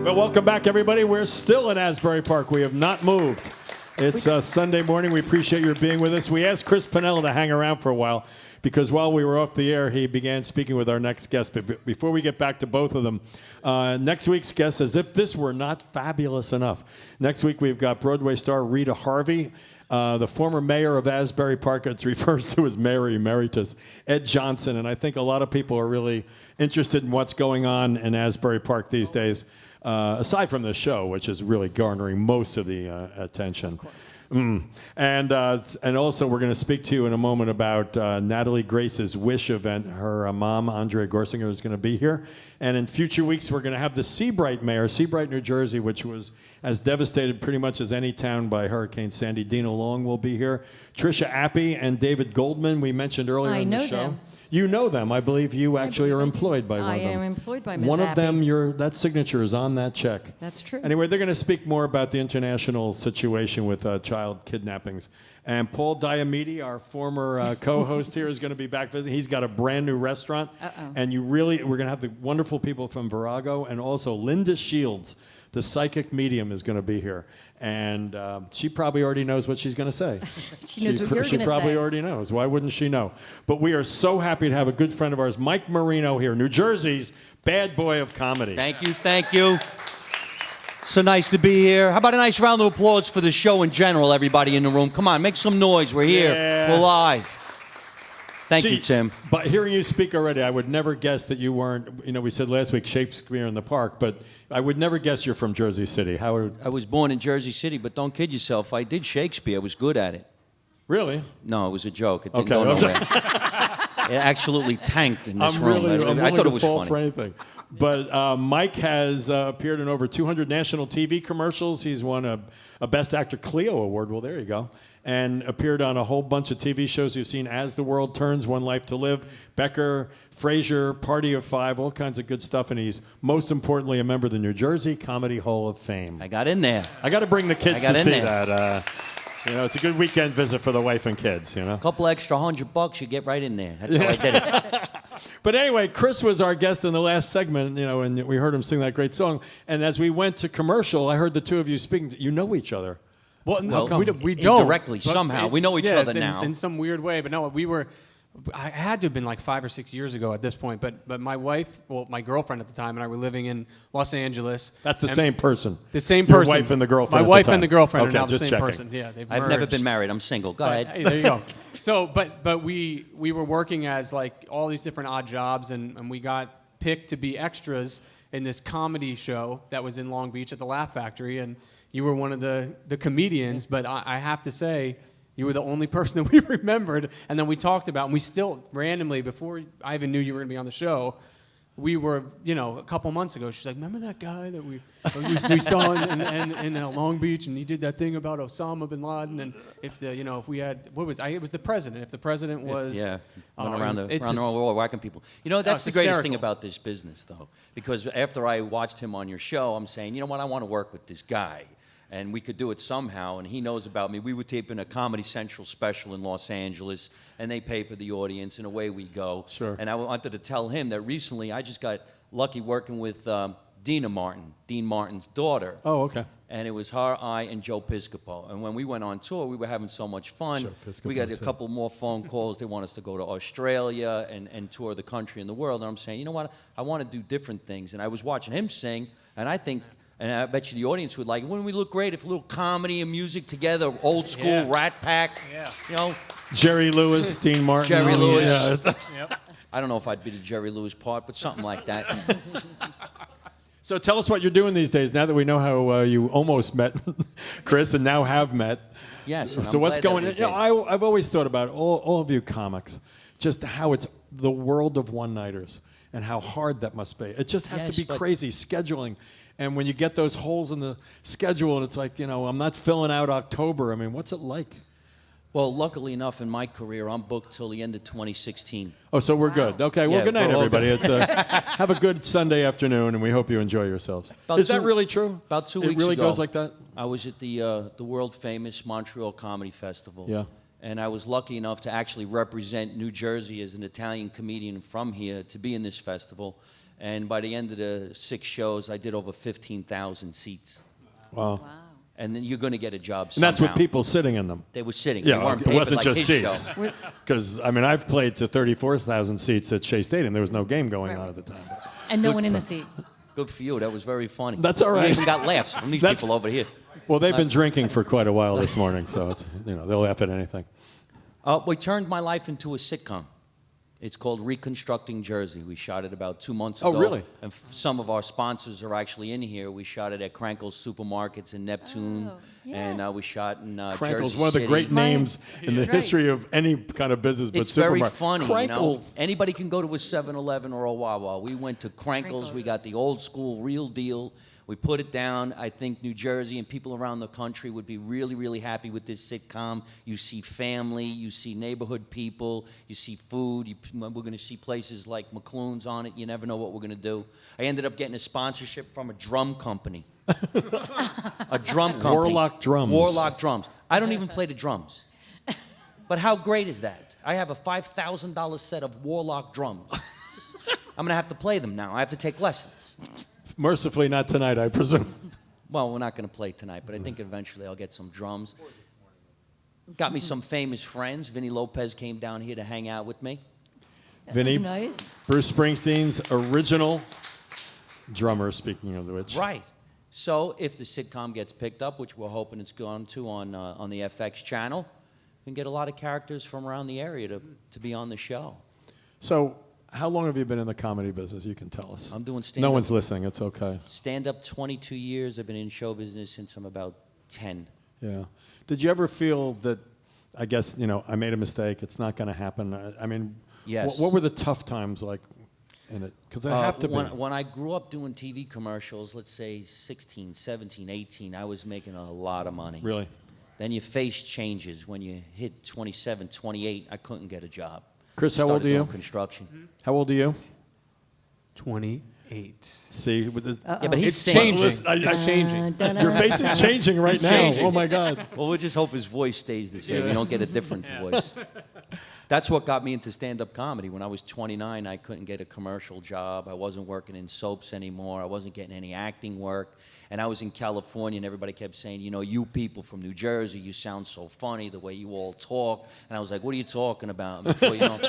Well, welcome back, everybody. We're still in Asbury Park. We have not moved. It's Sunday morning. We appreciate your being with us. We asked Chris Pinella to hang around for a while because while we were off the air, he began speaking with our next guest. But before we get back to both of them, next week's guest, as if this were not fabulous enough, next week we've got Broadway star Rita Harvey, the former mayor of Asbury Park. It's referred to as Mayor Emeritus, Ed Johnson. And I think a lot of people are really interested in what's going on in Asbury Park these days. Aside from this show, which is really garnering most of the attention. And also we're going to speak to you in a moment about Natalie Grace's Wish event. Her mom, Andrea Gorsinger, is going to be here. And in future weeks, we're going to have the Seabright mayor, Seabright, New Jersey, which was as devastated pretty much as any town by Hurricane Sandy. Dina Long will be here. Tricia Appy and David Goldman, we mentioned earlier in the show. Them. You know them. I believe you actually are employed by one of them. I am employed by Ms. One of Appy. them, that signature is on that check. That's true. Anyway, they're going to speak more about the international situation with child kidnappings. And Paul Diamede, our former co-host here, is going to be back visiting. He's got a brand new restaurant. And we're going to have the wonderful people from Virago, and also Linda Shields, the psychic medium, is going to be here. And she probably already knows what she's going to say. She knows what you're going to say. She probably already knows. Why wouldn't she know? But we are so happy to have a good friend of ours, Mike Marino, here, New Jersey's bad boy of comedy. Thank you, thank you. So nice to be here. How about a nice round of applause for the show in general, everybody in the room? Come on, make some noise. We're here. Yeah. We're live. Thank you, Tim. But hearing you speak already, I would never guess that you weren't, we said last week Shakespeare in the Park, but I would never guess you're from Jersey City. I was born in Jersey City, but don't kid yourself. I did Shakespeare. I was good at it. Really? No, it was a joke. It didn't go nowhere. It absolutely tanked in this room. I thought it was fall funny. for anything. But Mike has appeared in over 200 national TV commercials. He's won a Best Actor Clio Award. Well, there you go. And appeared on a whole bunch of TV shows you've seen: As the World Turns, One Life to Live, Becker, Frasier, Party of Five, all kinds of good stuff. And he's, most importantly, a member of the New Jersey Comedy Hall of Fame. I got in there. I got to bring the kids to see that. It's a good weekend visit for the wife and kids, A couple extra $100, you get right in there. That's how I did it. But anyway, Chris was our guest in the last segment, and we heard him sing that great song. And as we went to commercial, I heard the two of you speaking. You know each other. Well, no, we don't. Indirectly, somehow. We know each other now. In some weird way. But no, I had to have been like 5 or 6 years ago at this point. But my wife, my girlfriend at the time, and I were living in Los Angeles. That's the same person. The same person. Your wife and the girlfriend. My wife and the girlfriend okay, are now the same checking. person. Yeah, they've I've merged. never been married. I'm single. Go ahead. Hey, there you go. So, but we were working as like all these different odd jobs, and we got picked to be extras in this comedy show that was in Long Beach at the Laugh Factory, and you were one of the comedians, but I have to say, you were the only person that we remembered. And then we talked about, and we still randomly, before I even knew you were going to be on the show, we were, a couple months ago, she's like, remember that guy that we saw in Long Beach, and he did that thing about Osama bin Laden, and if we had, it was the president. If the president was... Went around the world whacking people. That's the greatest thing about this business, though, because after I watched him on your show, I'm saying, you know what, I want to work with this guy. And we could do it somehow, and he knows about me. We were taping a Comedy Central special in Los Angeles, and they pay for the audience, and away we go. Sure. And I wanted to tell him that recently I just got lucky working with Dina Martin, Dean Martin's daughter. Oh, okay. And it was her, I, and Joe Piscopo. And when we went on tour, we were having so much fun. Sure, Piscopo we got a too. couple more phone calls. They want us to go to Australia and tour the country and the world. And I'm saying, you know what? I want to do different things. And I was watching him sing, and I think... And I bet you the audience would like it. Wouldn't we look great if a little comedy and music together, old school Rat Pack, Jerry Lewis, Dean Martin. Jerry Lewis. Yeah. Yep. I don't know if I'd be the Jerry Lewis part, but something like that. So tell us what you're doing these days, now that we know how you almost met Chris and now have met. Yes. And So I'm what's glad going that on? we did. I've always thought about all of you comics, just how it's the world of one-nighters and how hard that must be. It just has Yes, to be but- crazy scheduling. And when you get those holes in the schedule and it's like, I'm not filling out October. I mean, what's it like? Well, luckily enough, in my career, I'm booked till the end of 2016. Oh, so we're good. Okay, well, Yeah, good night, we're all everybody. Have a good Sunday afternoon, and we hope you enjoy yourselves. About that two- really true? About 2 It weeks ago. really goes like that? I was at the world-famous Montreal Comedy Festival. Yeah. And I was lucky enough to actually represent New Jersey as an Italian comedian from here to be in this festival. And by the end of the 6 shows, I did over 15,000 seats. Wow. And then you're going to get a job And somehow. that's with people sitting in them. They were sitting. Yeah, They weren't it paid wasn't like just his seats. show. Because, I mean, I've played to 34,000 seats at Shea Stadium. There was no game going on at the time. And no one in the seat. Good for you. That was very funny. That's all right. We even got laughs from these people over here. Well, they've been drinking for quite a while this morning, so it's, they'll laugh at anything. We turned my life into a sitcom. It's called Reconstructing Jersey. We shot it about 2 months ago. Oh, really? And some of our sponsors are actually in here. We shot it at Krankel's Supermarkets in Neptune. Oh, yeah. And we shot in Krankel's, Jersey one of the City. great names in the Right. history of any kind of business, but It's very supermarket. funny, you know. Krankel's. Anybody can go to a 7-Eleven or a Wawa. We went to Krankel's. We Krankel's. got the old school, real deal. We put it down. I think New Jersey and people around the country would be really, really happy with this sitcom. You see family. You see neighborhood people. You see food. We're going to see places like McLoone's on it. You never know what we're going to do. I ended up getting a sponsorship from a drum company. A drum company. Warlock Drums. Warlock Drums. I don't even play the drums. But how great is that? I have a $5,000 set of Warlock drums. I'm going to have to play them now. I have to take lessons. Mercifully, not tonight, I presume. Well, we're not going to play tonight, but I think eventually I'll get some drums. Got me some famous friends. Vinny Lopez came down here to hang out with me. Vinny, Nice. Bruce Springsteen's original drummer, speaking of which. Right. So if the sitcom gets picked up, which we're hoping it's going to on the FX channel, we can get a lot of characters from around the area to be on the show. So, how long have you been in the comedy business? You can tell us. I'm doing stand-up. No one's listening. It's okay. Stand-up 22 years. I've been in show business since I'm about 10. Yeah. Did you ever feel that, I guess, I made a mistake, it's not going to happen? I mean, Yes. what were the tough times like in it? Because they have to be. When I grew up doing TV commercials, let's say 16, 17, 18, I was making a lot of money. Really? Then your face changes. When you hit 27, 28, I couldn't get a job. Chris, how old Started are you? doing construction. How old are you? 28. See, with this, Yeah, but he's It's singing. changing. It's changing. your face is changing right now. changing. Oh my God! Well, we'll just hope his voice stays the same. You don't get a different voice. That's what got me into stand-up comedy. When I was 29, I couldn't get a commercial job. I wasn't working in soaps anymore. I wasn't getting any acting work. And I was in California, and everybody kept saying, you people from New Jersey, you sound so funny, the way you all talk. And I was like, what are you talking about? Before you know,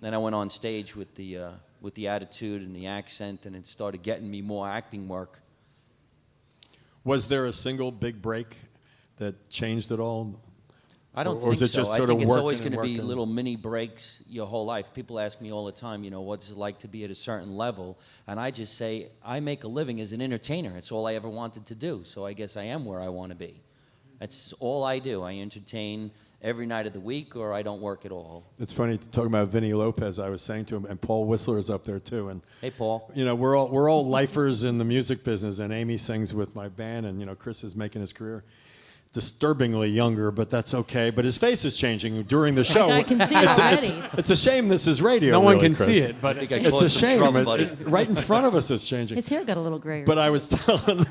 then I went on stage with the attitude and the accent, and it started getting me more acting work. Was there a single big break that changed it all? I don't Or is think it so. just I sort think of it's always working going and to be working? little mini breaks your whole life. People ask me all the time, what's it like to be at a certain level? And I just say, I make a living as an entertainer. It's all I ever wanted to do. So I guess I am where I want to be. That's all I do. I entertain every night of the week, or I don't work at all. It's funny talking about Vinny Lopez. I was saying to him, and Paul Whistler is up there too. And Hey, Paul. we're all lifers in the music business. And Amy sings with my band, and Chris is making his career disturbingly younger, but that's okay. But his face is changing during the show. I can see it already. It's a shame this is radio. No one really, can Chris. see it, but I think I It's caused a some shame. trouble, buddy. Right in front of us, it's changing. His hair got a little grayer. But I was telling,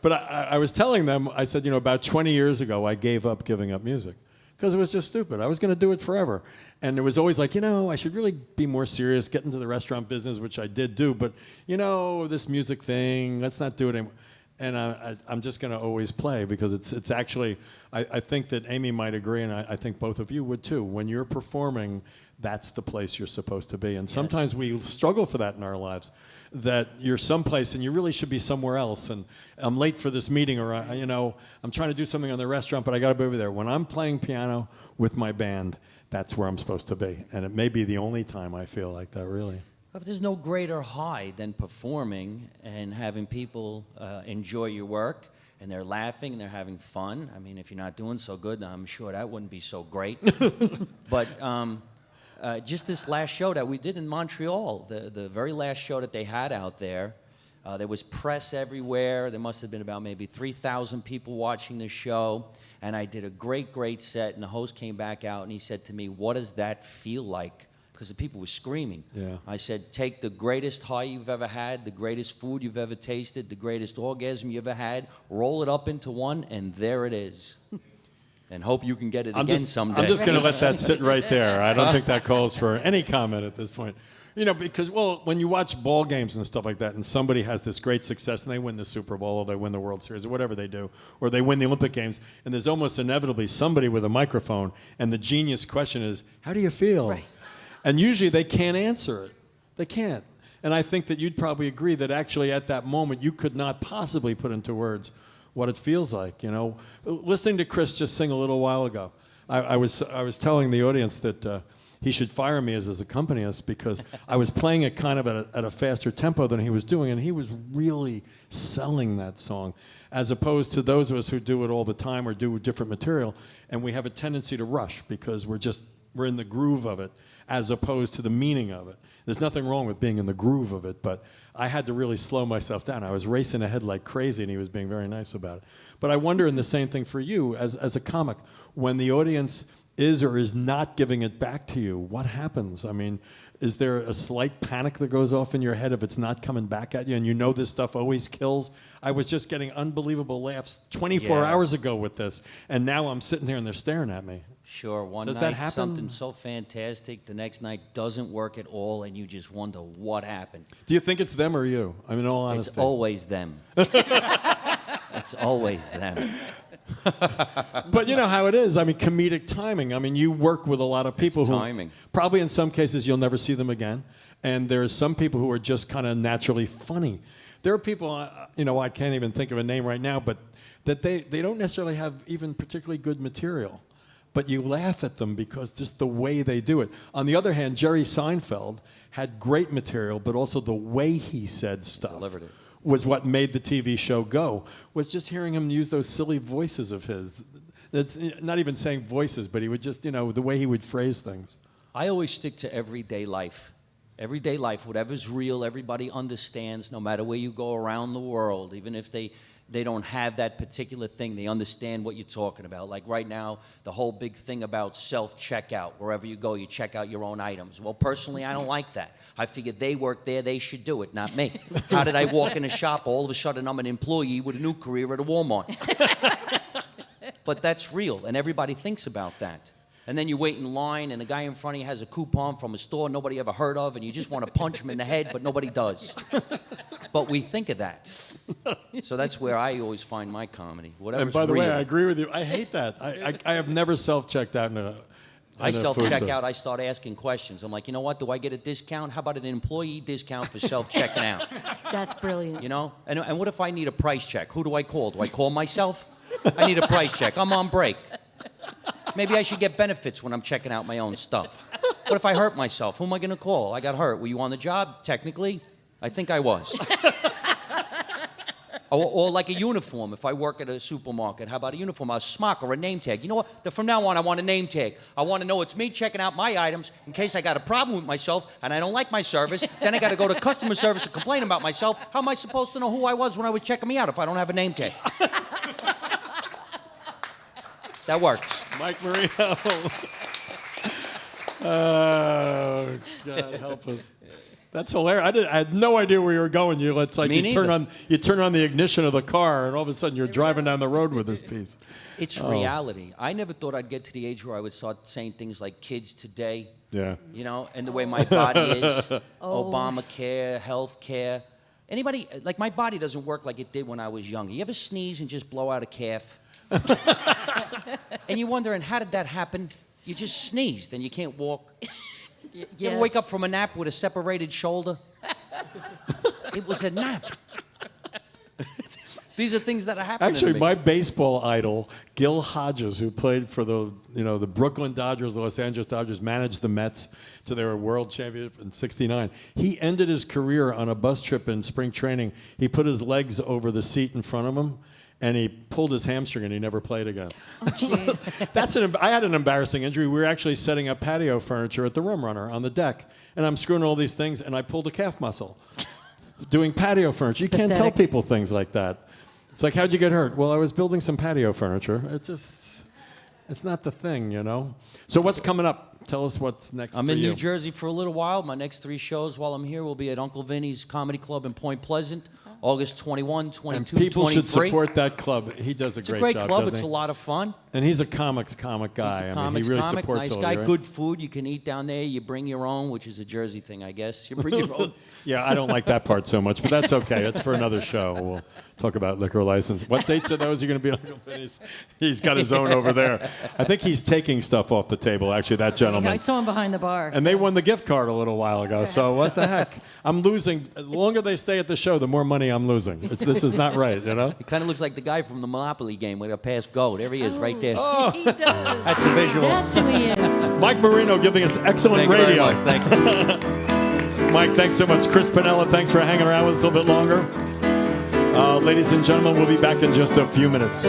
I was telling them. I said, about 20 years ago, I gave up giving up music because it was just stupid. I was going to do it forever, and it was always like, I should really be more serious, get into the restaurant business, which I did do. But this music thing, let's not do it anymore. And I'm just going to always play because it's actually, I think that Amy might agree, and I think both of you would too. When you're performing, that's the place you're supposed to be. And sometimes we struggle for that in our lives, that you're someplace and you really should be somewhere else. And I'm late for this meeting, or I'm trying to do something on the restaurant, but I got to be over there. When I'm playing piano with my band, that's where I'm supposed to be. And it may be the only time I feel like that, really. But there's no greater high than performing and having people enjoy your work, and they're laughing and they're having fun. I mean, if you're not doing so good, I'm sure that wouldn't be so great. But just this last show that we did in Montreal, the very last show that they had out there, there was press everywhere. There must have been about maybe 3,000 people watching the show. And I did a great, great set, and the host came back out and he said to me, what does that feel like? Because the people were screaming. Yeah. I said, take the greatest high you've ever had, the greatest food you've ever tasted, the greatest orgasm you've ever had, roll it up into one, and there it is. And hope you can get it again someday. I'm just going to let that sit right there. I don't think that calls for any comment at this point. Because, when you watch ball games and stuff like that, and somebody has this great success and they win the Super Bowl or they win the World Series or whatever they do, or they win the Olympic Games, and there's almost inevitably somebody with a microphone, and the genius question is, how do you feel? Right. And usually they can't answer it. They can't. And I think that you'd probably agree that actually at that moment you could not possibly put into words what it feels like, Listening to Chris just sing a little while ago, I was telling the audience that he should fire me as his accompanist because I was playing it kind of at a faster tempo than he was doing, and he was really selling that song, as opposed to those of us who do it all the time or do different material, and we have a tendency to rush because we're in the groove of it as opposed to the meaning of it. There's nothing wrong with being in the groove of it, but I had to really slow myself down. I was racing ahead like crazy, and he was being very nice about it. But I wonder, in the same thing for you as a comic, when the audience is or is not giving it back to you, what happens? I mean, is there a slight panic that goes off in your head if it's not coming back at you and this stuff always kills? I was just getting unbelievable laughs 24 hours ago with this, and now I'm sitting here and they're staring at me. Sure, one Does night that happen? something so fantastic, the next night doesn't work at all, and you just wonder what happened. Do you think it's them or you? I mean, in all honesty. It's always them. It's always them. But you know how it is. I mean, comedic timing. I mean, you work with a lot of people It's who timing. probably in some cases you'll never see them again. And there are some people who are just kind of naturally funny. There are people, I can't even think of a name right now, but that they don't necessarily have even particularly good material. But you laugh at them because just the way they do it. On the other hand, Jerry Seinfeld had great material, but also the way he said stuff Delivered it. was what made the TV show go, was just hearing him use those silly voices of his. That's not even saying voices, but he would just, the way he would phrase things. I always stick to everyday life. Everyday life, whatever's real, everybody understands, no matter where you go around the world, even if they don't have that particular thing, they understand what you're talking about. Like right now, the whole big thing about self-checkout. Wherever you go, you check out your own items. Well, personally, I don't like that. I figured they work there, they should do it, not me. How did I walk in a shop, all of a sudden I'm an employee with a new career at a Walmart? But that's real, and everybody thinks about that. And then you wait in line, and the guy in front of you has a coupon from a store nobody ever heard of, and you just want to punch him in the head, but nobody does. But we think of that. So that's where I always find my comedy. Whatever's And by the real. way, I agree with you. I hate that. I have never self-checked out in a I food self-check store. out, I start asking questions. I'm like, you know what, do I get a discount? How about an employee discount for self-checking out? That's brilliant. And what if I need a price check? Who do I call? Do I call myself? I need a price check. I'm on break. Maybe I should get benefits when I'm checking out my own stuff. What if I hurt myself? Who am I going to call? I got hurt. Were you on the job? Technically, I think I was. Or like a uniform. If I work at a supermarket, how about a uniform? A smock or a name tag. You know what? From now on, I want a name tag. I want to know it's me checking out my items in case I got a problem with myself and I don't like my service. Then I got to go to customer service and complain about myself. How am I supposed to know who I was when I was checking me out if I don't have a name tag? That works. Mike Marino. Oh, God help us. That's hilarious. I had no idea where you were going. It's like Me you turn on the ignition of the car, and all of a sudden you're driving down the road with this piece. It's reality. I never thought I'd get to the age where I would start saying things like kids today. Yeah. And the way my body is, Obamacare, health care. Anybody, like my body doesn't work like it did when I was young. You ever sneeze and just blow out a calf? And you're wondering, how did that happen? You just sneezed and you can't walk. You ever wake up from a nap with a separated shoulder? It was a nap. These are things that are happening Actually, to me. my baseball idol, Gil Hodges, who played for the Brooklyn Dodgers, the Los Angeles Dodgers, managed the Mets to their world championship in '69. He ended his career on a bus trip in spring training. He put his legs over the seat in front of him, and he pulled his hamstring, and he never played again. Oh, jeez. I had an embarrassing injury. We were actually setting up patio furniture at the Room Runner on the deck, and I'm screwing all these things, and I pulled a calf muscle doing patio furniture. You can't tell Pathetic. people things like that. It's like, how'd you get hurt? Well, I was building some patio furniture. It's not the thing, So what's coming up? Tell us what's next I'm for in you. New Jersey for a little while. My next 3 shows while I'm here will be at Uncle Vinny's Comedy Club in Point Pleasant August 21, And 22, people 23. should support that club. He does a It's a great great job, club. doesn't It's he? a lot of fun. And he's a comic guy. He's a I comics mean, he really comic, supports nice all guy. you, right? Good food you can eat down there. You bring your own, which is a Jersey thing, I guess. You bring your own. Yeah, I don't like that part so much, but that's okay. That's for another show. We'll talk about liquor license. What dates are those? You're going to be on? He's got his own over there. I think he's taking stuff off the table, actually, that I gentleman. saw him behind the bar. And they won the gift card a little while ago, so what the heck? I'm losing. The longer they stay at the show, the more money I'm losing. This is not right, you know? He kind of looks like the guy from the Monopoly game with a pass go. There he is, right there. He does. That's a visual. That's who he is. Mike Marino giving us excellent Thank you very radio. much. Thank you. Mike, thanks so much. Chris Pinella, thanks for hanging around with us a little bit longer. Ladies and gentlemen, we'll be back in just a few minutes.